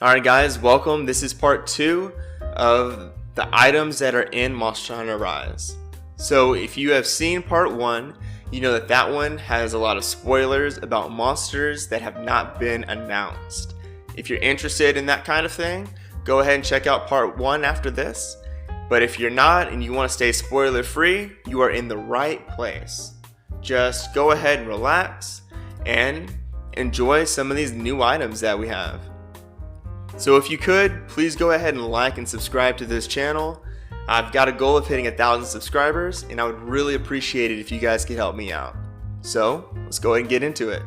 Alright guys, welcome. This is part 2 of the items that are in Monster Hunter Rise. So if you have seen part 1, you know that one has a lot of spoilers about monsters that have not been announced. If you're interested in that kind of thing, go ahead and check out part 1 after this. But if you're not and you want to stay spoiler free, you are in the right place. Just go ahead and relax and enjoy some of these new items that we have. So if you could, please go ahead and like and subscribe to this channel. I've got a goal of hitting 1,000 subscribers, and I would really appreciate it if you guys could help me out. So let's go ahead and get into it.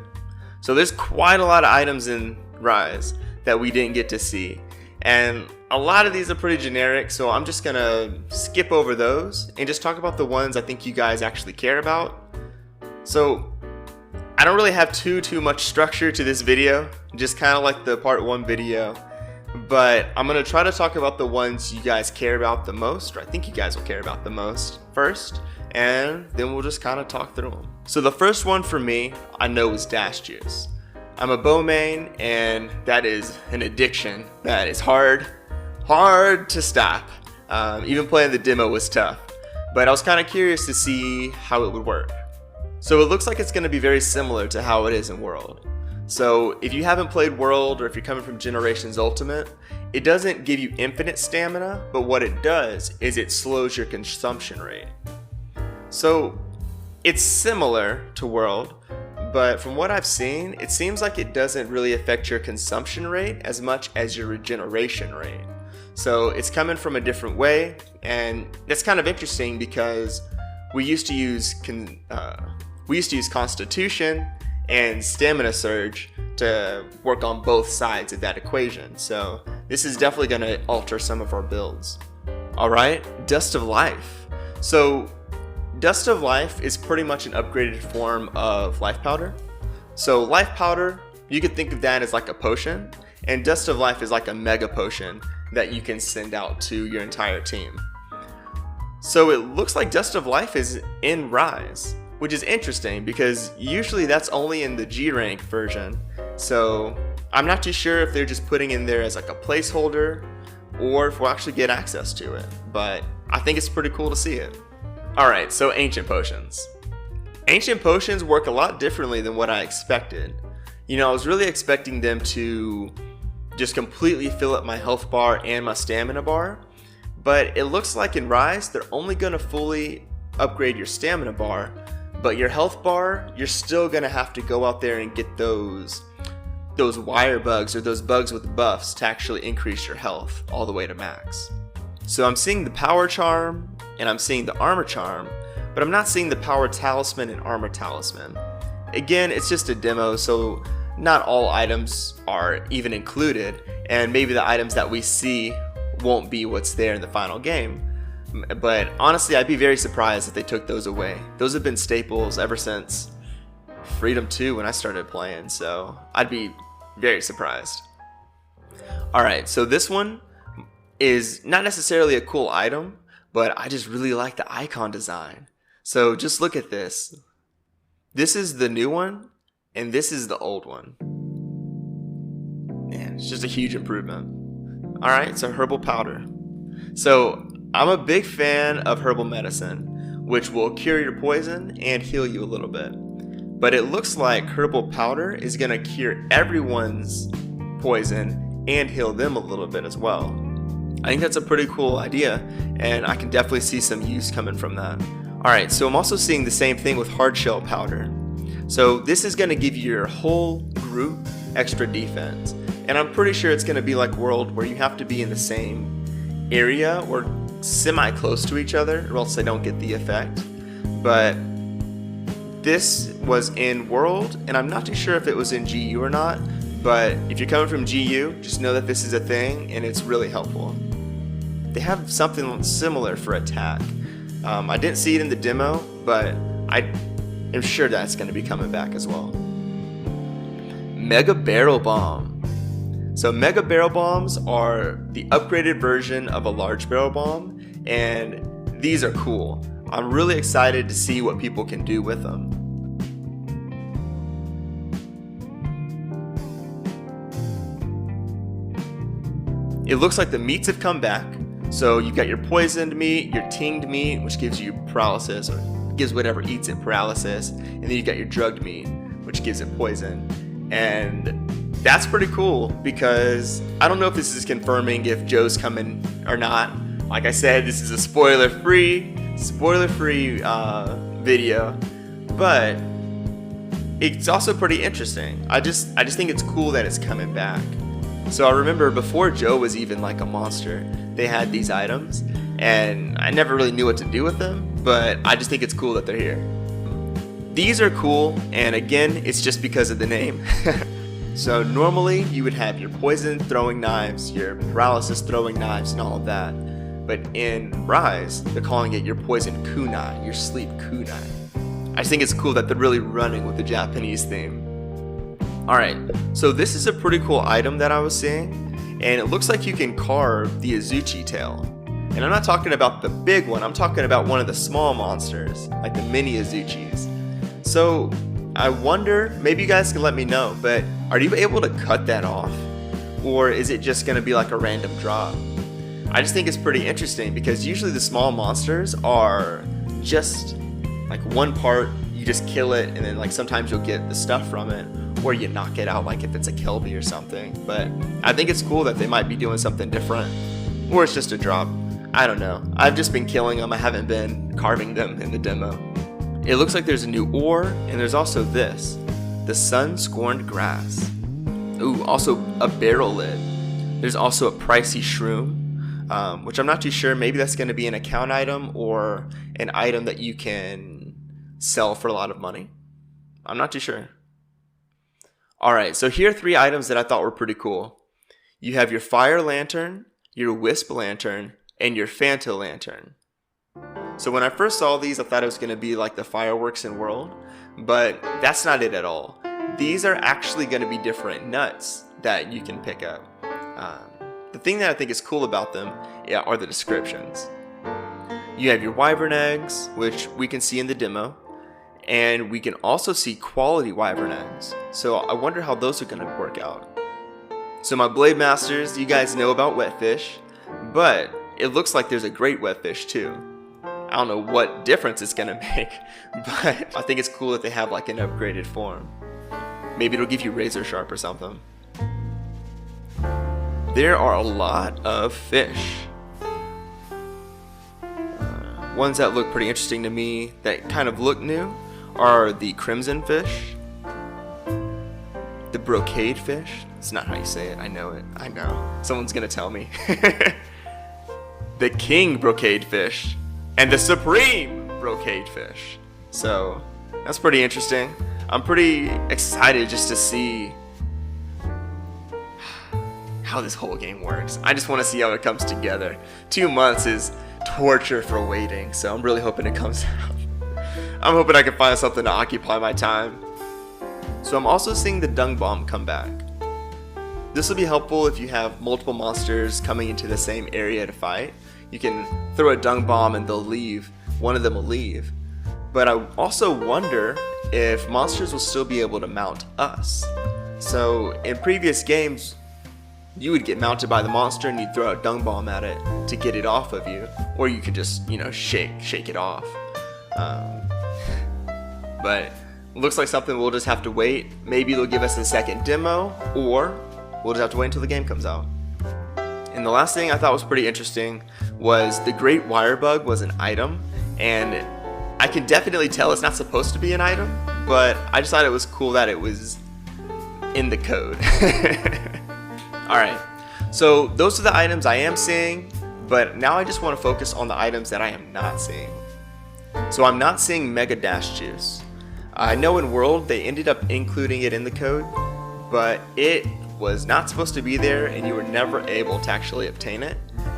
So there's quite a lot of items in Rise that we didn't get to see, and a lot of these are pretty generic, so I'm just gonna skip over those and just talk about the ones I think you guys actually care about. So I don't really have too much structure to this video, just kind of like the part 1 video. But I'm going to try to talk about the ones you guys care about the most, or I think you guys will care about the most first, and then we'll just kind of talk through them. So the first one for me, I know, is Dash Juice. I'm a bow main, and that is an addiction that is hard to stop. Even playing the demo was tough, but I was kind of curious to see how it would work. So it looks like it's going to be very similar to how it is in World. So if you haven't played World, or if you're coming from Generations Ultimate, it doesn't give you infinite stamina, but what it does is it slows your consumption rate. So it's similar to World, but from what I've seen, it seems like it doesn't really affect your consumption rate as much as your regeneration rate. So it's coming from a different way, and that's kind of interesting because we used to use Constitution and Stamina Surge to work on both sides of that equation. So this is definitely going to alter some of our builds. Alright, Dust of Life. So Dust of Life is pretty much an upgraded form of Life Powder. So Life Powder, you could think of that as like a potion, and Dust of Life is like a mega potion that you can send out to your entire team. So it looks like Dust of Life is in Rise, which is interesting because usually that's only in the G rank version. So I'm not too sure if they're just putting in there as like a placeholder or if we'll actually get access to it, but I think it's pretty cool to see it. Alright, so Ancient Potions. Ancient Potions work a lot differently than what I expected. You know, I was really expecting them to just completely fill up my health bar and my stamina bar, but it looks like in Rise they're only going to fully upgrade your stamina bar, but your health bar, you're still going to have to go out there and get those wire bugs or those bugs with buffs to actually increase your health all the way to max. So I'm seeing the Power Charm and I'm seeing the Armor Charm, but I'm not seeing the Power Talisman and Armor Talisman. Again, it's just a demo, so not all items are even included, and maybe the items that we see won't be what's there in the final game. But honestly, I'd be very surprised if they took those away. Those have been staples ever since Freedom 2 when I started playing, so I'd be very surprised. Alright, so this one is not necessarily a cool item, but I just really like the icon design. So just look at this. This is the new one, and this is the old one. Man, it's just a huge improvement. Alright, so Herbal Powder. So I'm a big fan of herbal medicine, which will cure your poison and heal you a little bit. But it looks like Herbal Powder is going to cure everyone's poison and heal them a little bit as well. I think that's a pretty cool idea, and I can definitely see some use coming from that. Alright, so I'm also seeing the same thing with Hardshell Powder. So this is going to give your whole group extra defense, and I'm pretty sure it's going to be like World where you have to be in the same area or semi-close to each other or else they don't get the effect. But this was in World, and I'm not too sure if it was in GU or not, but if you're coming from GU, just know that this is a thing and it's really helpful. They have something similar for attack. I didn't see it in the demo, but I am sure that's going to be coming back as well. Mega Barrel Bomb. So Mega Barrel Bombs are the upgraded version of a large barrel bomb, and these are cool. I'm really excited to see what people can do with them. it looks like the meats have come back. So you've got your poisoned meat, your tinged meat, which gives you paralysis, or gives whatever eats it paralysis, and then you've got your drugged meat, which gives it poison. And that's pretty cool, because I don't know if this is confirming if Joe's coming or not. Like I said, this is a spoiler-free video, but it's also pretty interesting. I just think it's cool that it's coming back. So I remember before Joe was even like a monster, they had these items, and I never really knew what to do with them, but I just think it's cool that they're here. These are cool, and again, it's just because of the name. So normally you would have your poison throwing knives, your paralysis throwing knives, and all of that. But in Rise, they're calling it your poison kunai, your sleep kunai. I just think it's cool that they're really running with the Japanese theme. Alright, so this is a pretty cool item that I was seeing, and it looks like you can carve the Azuchi tail. And I'm not talking about the big one, I'm talking about one of the small monsters, like the mini Azuchis. So I wonder, maybe you guys can let me know, but are you able to cut that off? Or is it just going to be like a random drop? I just think it's pretty interesting, because usually the small monsters are just like one part, you just kill it, and then like sometimes you'll get the stuff from it, or you knock it out like if it's a Kelby or something. But I think it's cool that they might be doing something different, or it's just a drop. I don't know. I've just been killing them, I haven't been carving them in the demo. It looks like there's a new ore, and there's also this, the sun-scorned grass. Ooh, also a barrel lid. There's also a pricey shroom, which I'm not too sure. Maybe that's going to be an account item or an item that you can sell for a lot of money. I'm not too sure. Alright, so here are 3 items that I thought were pretty cool. You have your fire lantern, your wisp lantern, and your Fanta lantern. So when I first saw these, I thought it was going to be like the fireworks in World, but that's not it at all. These are actually going to be different nuts that you can pick up. The thing that I think is cool about them are the descriptions. You have your wyvern eggs, which we can see in the demo, and we can also see quality wyvern eggs. So I wonder how those are going to work out. So my Blade Masters, you guys know about wetfish, but it looks like there's a great wetfish too. I don't know what difference it's gonna make, but I think it's cool that they have like an upgraded form. Maybe it'll give you razor sharp or something. There are a lot of fish. Ones that look pretty interesting to me that kind of look new are the crimson fish, the brocade fish. It's not how you say it, I know it. I know. Someone's gonna tell me. The king brocade fish. And the supreme brocade fish. So that's pretty interesting. I'm pretty excited just to see how this whole game works. I just want to see how it comes together. 2 months is torture for waiting, so I'm really hoping it comes out. I'm hoping I can find something to occupy my time. So I'm also seeing the dung bomb come back. This will be helpful if you have multiple monsters coming into the same area to fight. You can throw a dung bomb and they'll leave. One of them will leave. But I also wonder if monsters will still be able to mount us. So in previous games, you would get mounted by the monster and you'd throw a dung bomb at it to get it off of you. Or you could just, shake it off. But it looks like something we'll just have to wait. Maybe they'll give us a second demo, or we'll just have to wait until the game comes out. And the last thing I thought was pretty interesting was the Great Wire Bug was an item, and I can definitely tell it's not supposed to be an item, but I just thought it was cool that it was in the code. Alright, so those are the items I am seeing, but now I just want to focus on the items that I am not seeing. So I'm not seeing Mega Dash Juice. I know in World they ended up including it in the code, but it was not supposed to be there and you were never able to actually obtain it.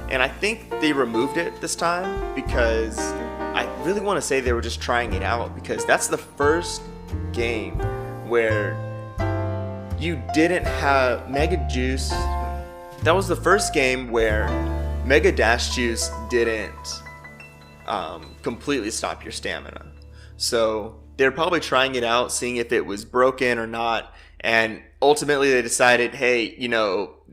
And I think they removed it this time because I really want to say they were just trying it out, because that's the first game where you didn't have Mega Juice. That was the first game where Mega Dash Juice didn't completely stop your stamina. So they're probably trying it out, seeing if it was broken or not, And ultimately they decided, hey,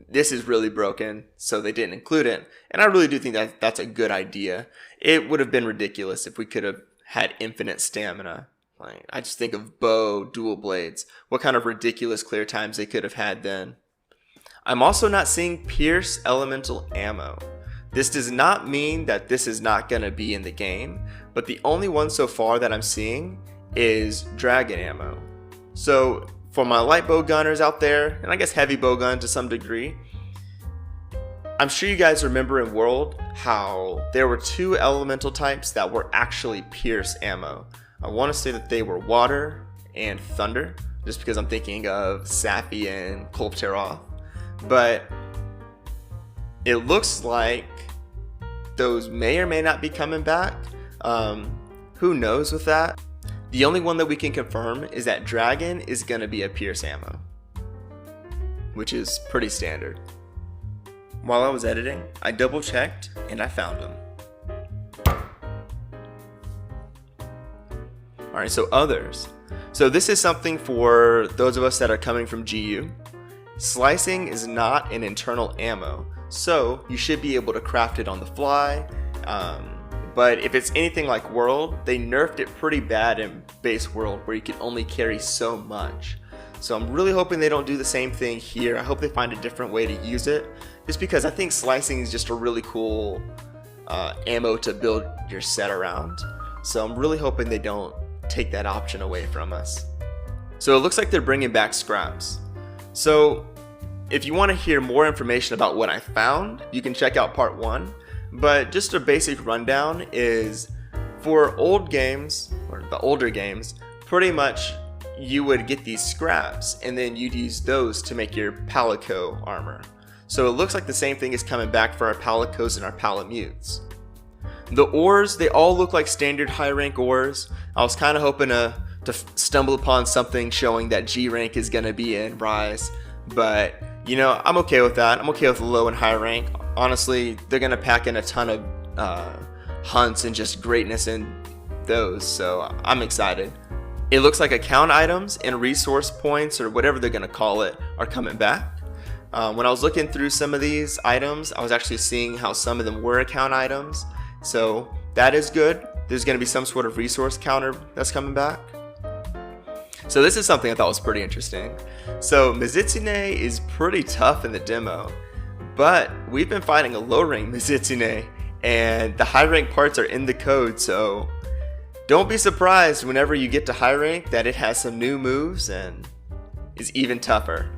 this is really broken, so they didn't include it. And I really do think that that's a good idea. It would have been ridiculous if we could have had infinite stamina. Like, I just think of bow, dual blades. What kind of ridiculous clear times they could have had then. I'm also not seeing Pierce elemental ammo. This does not mean that this is not going to be in the game, but the only one so far that I'm seeing is dragon ammo. So for my light bow gunners out there, and I guess heavy bow gun to some degree, I'm sure you guys remember in World how there were 2 elemental types that were actually Pierce ammo. I want to say that they were water and thunder, just because I'm thinking of Safi and Kolpteroth. But it looks like those may or may not be coming back. Who knows with that? The only one that we can confirm is that dragon is going to be a Pierce ammo, which is pretty standard. While I was editing, I double checked and I found them. Alright, so others. So this is something for those of us that are coming from GU. Slicing is not an internal ammo, so you should be able to craft it on the fly. But if it's anything like World, they nerfed it pretty bad in base World where you can only carry so much. So I'm really hoping they don't do the same thing here. I hope they find a different way to use it, just because I think slicing is just a really cool ammo to build your set around. So I'm really hoping they don't take that option away from us. So it looks like they're bringing back scraps. So if you want to hear more information about what I found, you can check out part 1. But just a basic rundown is, for old games, or the older games, pretty much you would get these scraps and then you'd use those to make your Palico armor. So it looks like the same thing is coming back for our Palicos and our Palamutes. The ores, they all look like standard high rank ores. I was kind of hoping to stumble upon something showing that G rank is going to be in Rise, but I'm okay with that. I'm okay with low and high rank. Honestly, they're going to pack in a ton of hunts and just greatness in those, so I'm excited. It looks like account items and resource points, or whatever they're going to call it, are coming back. When I was looking through some of these items, I was actually seeing how some of them were account items, so that is good. There's going to be some sort of resource counter that's coming back. So this is something I thought was pretty interesting. So Mizitsune is pretty tough in the demo, but we've been fighting a low rank Mizitsune, and the high rank parts are in the code, so don't be surprised whenever you get to high rank that it has some new moves and is even tougher,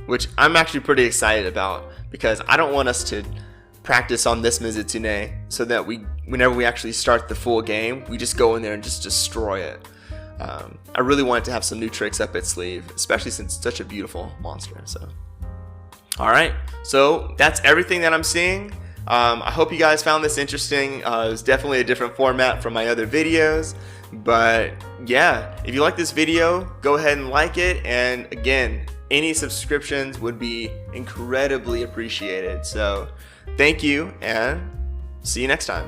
which I'm actually pretty excited about, because I don't want us to practice on this Mizitsune so that whenever we actually start the full game, we just go in there and just destroy it. I really want it to have some new tricks up its sleeve, especially since it's such a beautiful monster. So, alright, so that's everything that I'm seeing. I hope you guys found this interesting. It was definitely a different format from my other videos, but yeah, if you like this video, go ahead and like it, and again, any subscriptions would be incredibly appreciated. So thank you, and see you next time.